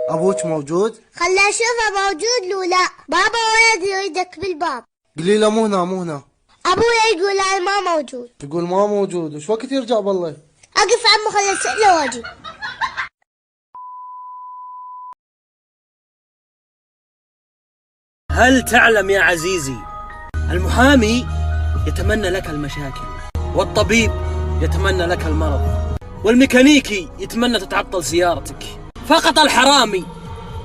أبوك موجود؟ خلنا أشوفه موجود لو لا. بابا ولد يريدك بالباب. قولي له مو هنا مو هنا. أبويا يقول أنا ما موجود. تقول ما موجود، وش وقت يرجع بالله؟ أقف عمو خلنا أسأله واجي. هل تعلم يا عزيزي، المحامي يتمنى لك المشاكل، والطبيب يتمنى لك المرض، والميكانيكي يتمنى تتعطل سيارتك. فقط الحرامي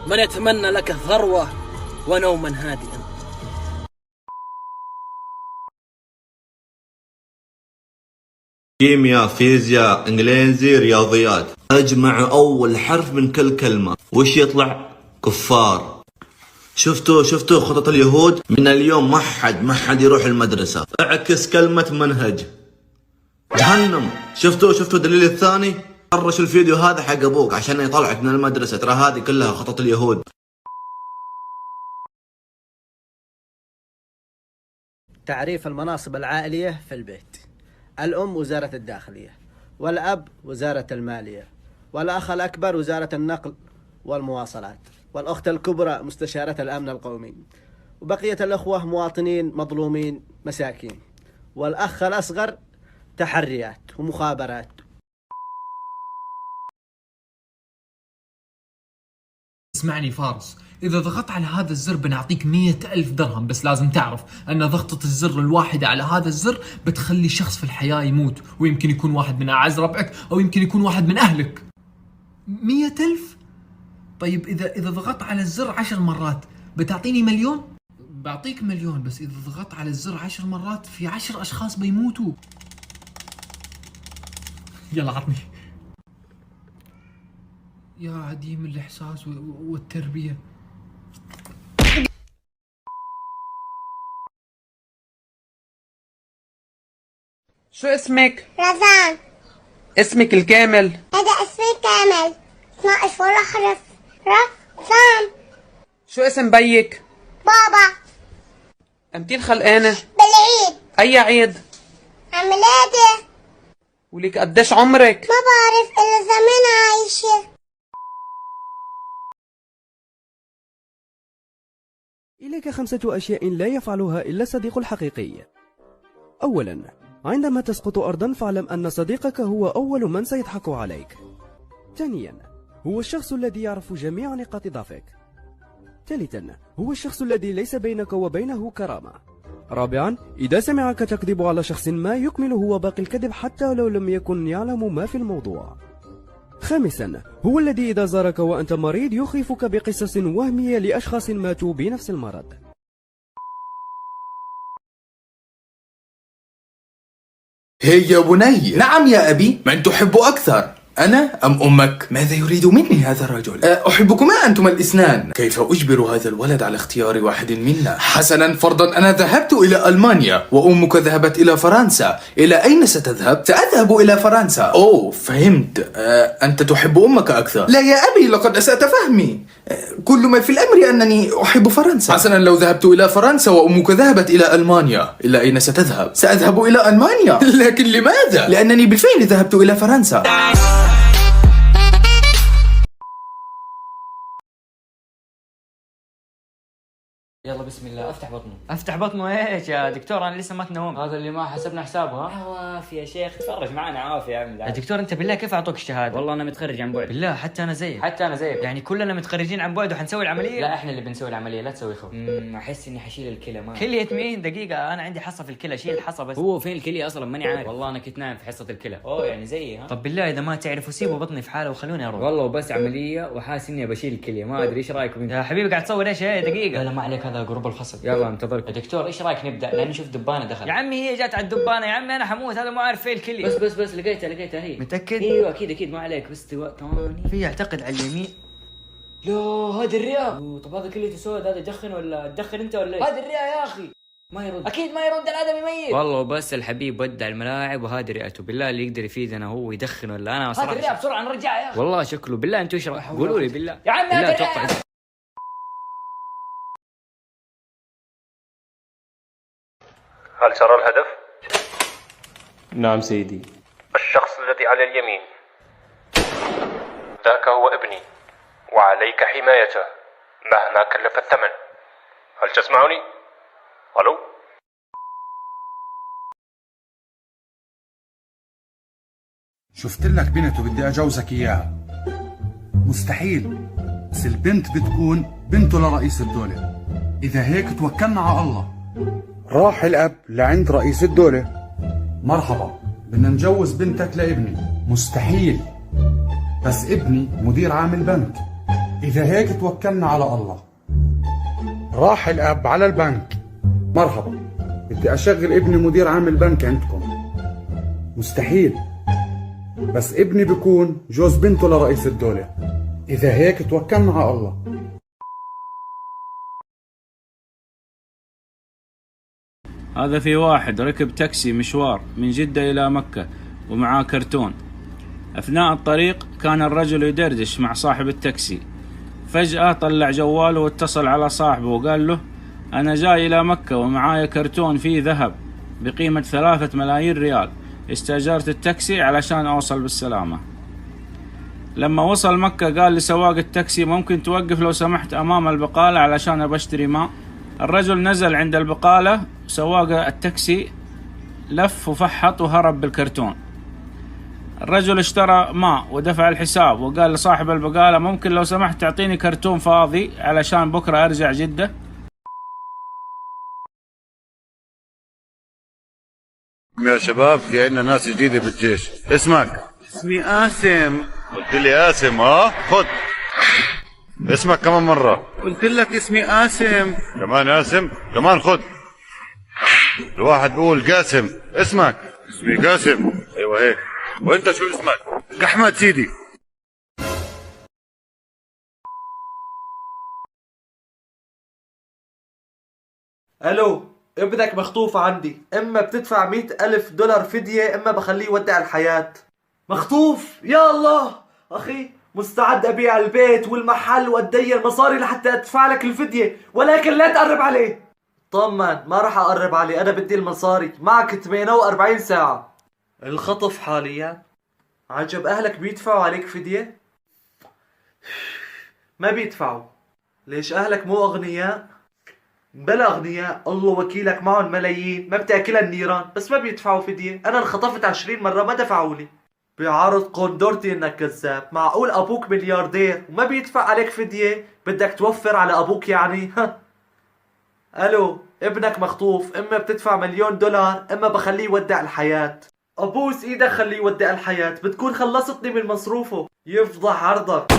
من يتمنى لك ثروة ونوما هادئا. كيمياء، فيزياء، انجليزي، رياضيات، اجمع اول حرف من كل كلمة وش يطلع؟ كفار. شفتوا خطط اليهود؟ من اليوم ما حد يروح المدرسة. اعكس كلمة منهج. جهنم. شفتوا الدليل الثاني؟ حرش الفيديو هذا حق ابوك عشان يطلعك من المدرسة، ترى هذه كلها خطط اليهود. تعريف المناصب العائلية في البيت: الأم وزارة الداخلية، والأب وزارة المالية، والأخ الأكبر وزارة النقل والمواصلات، والأخت الكبرى مستشارة الأمن القومي، وبقية الأخوة مواطنين مظلومين مساكين، والأخ الأصغر تحريات ومخابرات. اسمعني فارس، إذا ضغطت على هذا الزر بنعطيك 100,000 درهم، بس لازم تعرف أن ضغطة الزر الواحدة على هذا الزر بتخلي شخص في الحياة يموت، ويمكن يكون واحد من أعز ربعك أو يمكن يكون واحد من أهلك. 100,000؟ طيب إذا ضغطت على الزر 10 مرات بتعطيني 1,000,000؟ بعطيك 1,000,000، بس إذا ضغطت على الزر 10 مرات في 10 أشخاص بيموتوا. يلا عطني. يا عديم الإحساس والتربية. شو اسمك؟ رزان. اسمك الكامل؟ هذا اسمي كامل. 12 ولا حرف. رزان. شو اسم بيك؟ بابا. امتى الخلقانة؟ بالعيد. أي عيد؟ عملاتي. ولك قديش عمرك؟ ما بعرف إلا زمان عايشة. إليك 5 أشياء لا يفعلها إلا الصديق الحقيقي. أولا، عندما تسقط أرضا فاعلم أن صديقك هو أول من سيضحك عليك. ثانيا، هو الشخص الذي يعرف جميع نقاط ضعفك. ثالثا، هو الشخص الذي ليس بينك وبينه كرامة. رابعا، إذا سمعك تكذب على شخص ما يكمل هو باقي الكذب حتى لو لم يكن يعلم ما في الموضوع. خامسا، هو الذي إذا زارك وأنت مريض يخيفك بقصص وهمية لأشخاص ماتوا بنفس المرض. هي يا بني. نعم يا أبي. من تحب أكثر، أنا أم أمك؟ ماذا يريد مني هذا الرجل؟ أحبكما أنتما الاثنان. كيف أجبر هذا الولد على اختيار واحد منا؟ حسنا، فرضا أنا ذهبت إلى ألمانيا وأمك ذهبت إلى فرنسا، إلى أين ستذهب؟ سأذهب إلى فرنسا. أوه فهمت. أنت تحب أمك أكثر. لا يا أبي، لقد أسأت فهمي. كل ما في الأمر أنني أحب فرنسا. حسنا، لو ذهبت إلى فرنسا وأمك ذهبت إلى ألمانيا، إلى أين ستذهب؟ سأذهب إلى ألمانيا. لكن لماذا؟ لأنني بالفعل ذهبت إلى فرنسا. يلا بسم الله. افتح بطنه ايش يا دكتور؟ انا لسه ما تنومت. هذا اللي ما حسبنا حسابها. عوافي يا شيخ، تفرج معنا عوافي يا عم. يا دكتور انت بالله كيف اعطوك الشهاده؟ والله انا متخرج عن بعد. بالله حتى انا زيك. يعني كلنا متخرجين عن بعد وحنسوي العمليه؟ لا احنا اللي بنسوي العمليه، لا تسوي خوف. احس اني حشيل الكلى. ما كلية مين؟ دقيقه، انا عندي حصه في الكلى، شيل الحصه بس. هو فين الكليه اصلا؟ ماني عارف والله. انا كنت نايم في حصه الكلى. اوه يعني زيي ها. طب بالله اذا ما تعرفوا سيبوا بطني في حاله وخلوني اروح. والله وبس عمليه وحاسس اني بشيل الكليه. ما ادري ايش رايكم انت؟ يا حبيبي قاعد تصور ايش؟ هي دقيقه. لا ما عليك، هذا جروب الفصل. يلا انتظرك يا دكتور. ايش رايك نبدا؟ لاني شفت دبانه دخل. يا عمي هي جات على الدبانه يا عمي، انا حموت. هذا مو عارف فين الكليه. بس لقيتها هي. متاكد؟ ايوه اكيد ما عليك. بس ثواني. في اعتقد على اليمين. لا هذه الرئه. طب هذا كليته سود، هذا يدخن ولا تدخن انت ولا ايش؟ هذه الرئه يا اخي. ما يرد. اكيد ما يرد، الادمي ميت. والله بس الحبيب ودع الملاعب وهذه رئته. بالله اللي يقدر يفيدنا هو يدخن ولا انا صراحه. هذه الرئه بسرعه نرجعها يا اخي. والله شكله. بالله انتوا ايش قولوا لي بالله يا عمي. بالله اتوقع. هل ترى الهدف؟ نعم سيدي. الشخص الذي على اليمين ذاك هو ابني، وعليك حمايته مهما كلف الثمن. هل تسمعني؟ ألو؟ شفت لك بنت وبدي أجوزك إياها. مستحيل، بس البنت بتكون بنته لرئيس الدولة. إذا هيك توكلنا على الله. راح الأب لعند رئيس الدولة: مرحبا، بدنا نجوز بنتك لابني. مستحيل، بس ابني مدير عام البنك. إذا هيك توكلنا على الله. راح الأب على البنك: مرحبا، بدي أشغل ابني مدير عام البنك عندكم. مستحيل، بس ابني بيكون جوز بنته لرئيس الدولة. إذا هيك توكلنا على الله. هذا في واحد ركب تاكسي مشوار من جدة إلى مكة ومعاه كرتون. أثناء الطريق كان الرجل يدردش مع صاحب التاكسي. فجأة طلع جواله واتصل على صاحبه وقال له: أنا جاي إلى مكة ومعاي كرتون فيه ذهب بقيمة 3 ملايين ريال. استأجرت التاكسي علشان أوصل بالسلامة. لما وصل مكة قال لسواق التاكسي: ممكن توقف لو سمحت أمام البقالة علشان بشتري ماء؟ الرجل نزل عند البقالة. سواق التاكسي لف وفحط وهرب بالكرتون. الرجل اشترى ماء ودفع الحساب وقال لصاحب البقالة: ممكن لو سمحت تعطيني كرتون فاضي علشان بكرة أرجع جدة؟ يا شباب، في عندنا ناس جديدة بالجيش. اسمك؟ اسمي آسم. قلت لي آسم. خد اسمك كمان مرة. قلت لك اسمي آسم. كمان آسم؟ كمان خد. الواحد بيقول قاسم. اسمك؟ اسمي قاسم. ايوه هيك. وانت شو اسمك؟ احمد سيدي. الو، ابنك مخطوف عندي. اما بتدفع 100,000 دولار فدية، اما بخليه يودع الحياة. مخطوف؟ يا الله اخي، مستعد ابيع البيت والمحل وادي المصاري لحتى ادفع لك الفدية، ولكن لا تقرب عليه. طمن، ما راح اقرب عليه، انا بدي المصاري. معك 48 ساعة. الخطف حاليا. عجب، اهلك بيدفعوا عليك فدية؟ ما بيدفعوا. ليش اهلك مو اغنياء؟ بلا اغنياء، الله وكيلك معهم ملايين ما بتاكلها النيران، بس ما بيدفعوا فدية. انا انخطفت 20 مرة ما دفعوا لي. بعرض قندرتي انك كذاب. معقول ابوك ملياردير وما بيدفع عليك فدية؟ بدك توفر على ابوك يعني؟ الو، ابنك مخطوف. اما بتدفع 1,000,000 دولار، اما بخليه يودع الحياة. ابوس ايدك خليه يودع الحياة، بتكون خلصتني من مصروفه. يفضح عرضك.